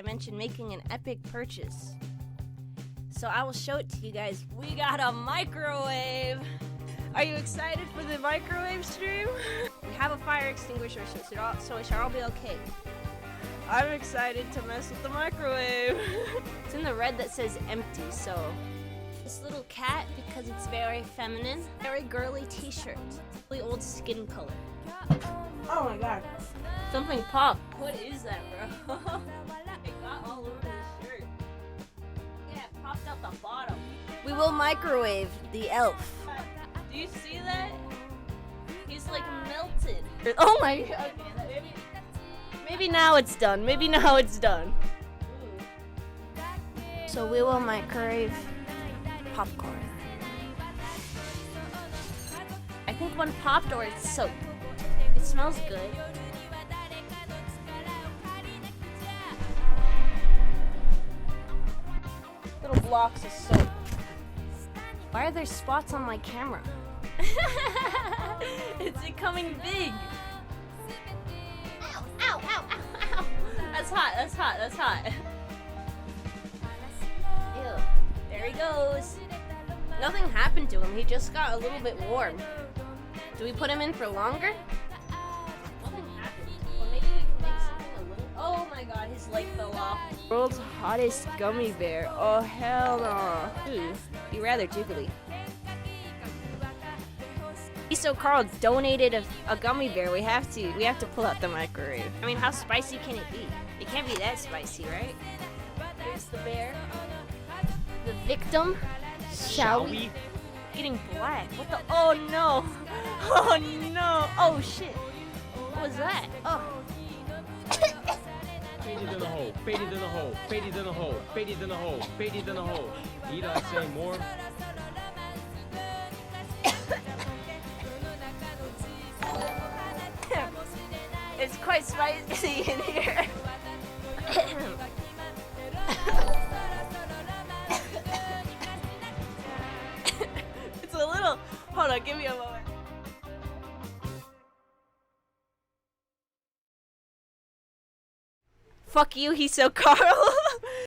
I mentioned making an epic purchase. So I will show it to you guys. We got a microwave! Are you excited for the microwave stream? We have a fire extinguisher, so it should all be okay. I'm excited to mess with the microwave. It's in the red that says empty, so. This little cat, because it's very feminine, very girly t-shirt. Really old skin color. Oh my god. Something popped. What is that, bro? It got all over his shirt. Yeah, it popped out the bottom. We will microwave the elf. Do you see that? He's like melted. Oh my god. Okay, maybe now it's done. Maybe now it's done. So we will microwave popcorn. I think one popped or it's soaked. It smells good. Little blocks of soap. Why are there spots on my camera? It's becoming big. Ow, ow, ow, ow, ow. That's hot, that's hot, that's hot. Ew. There he goes. Nothing happened to him, he just got a little bit warm. Do we put him in for longer? Nothing happened. Well, maybe we can make something a little... Oh my god, his leg fell off. World's hottest gummy bear. Oh hell no. Ooh, you're rather jiggly. So Carl donated a gummy bear. We have to pull out the microwave. I mean, how spicy can it be? It can't be that spicy, right? Here's the bear. The victim. Shall we? Getting black. What the? Oh no! Oh no! Oh shit! What was that? Oh. Faded in the hole. Faded in the hole. Faded in the hole. Faded in the hole. Faded in the hole. Need I say more? It's quite spicy in here. It's a little. Hold on, give me a moment. Fuck you, he's so Carl.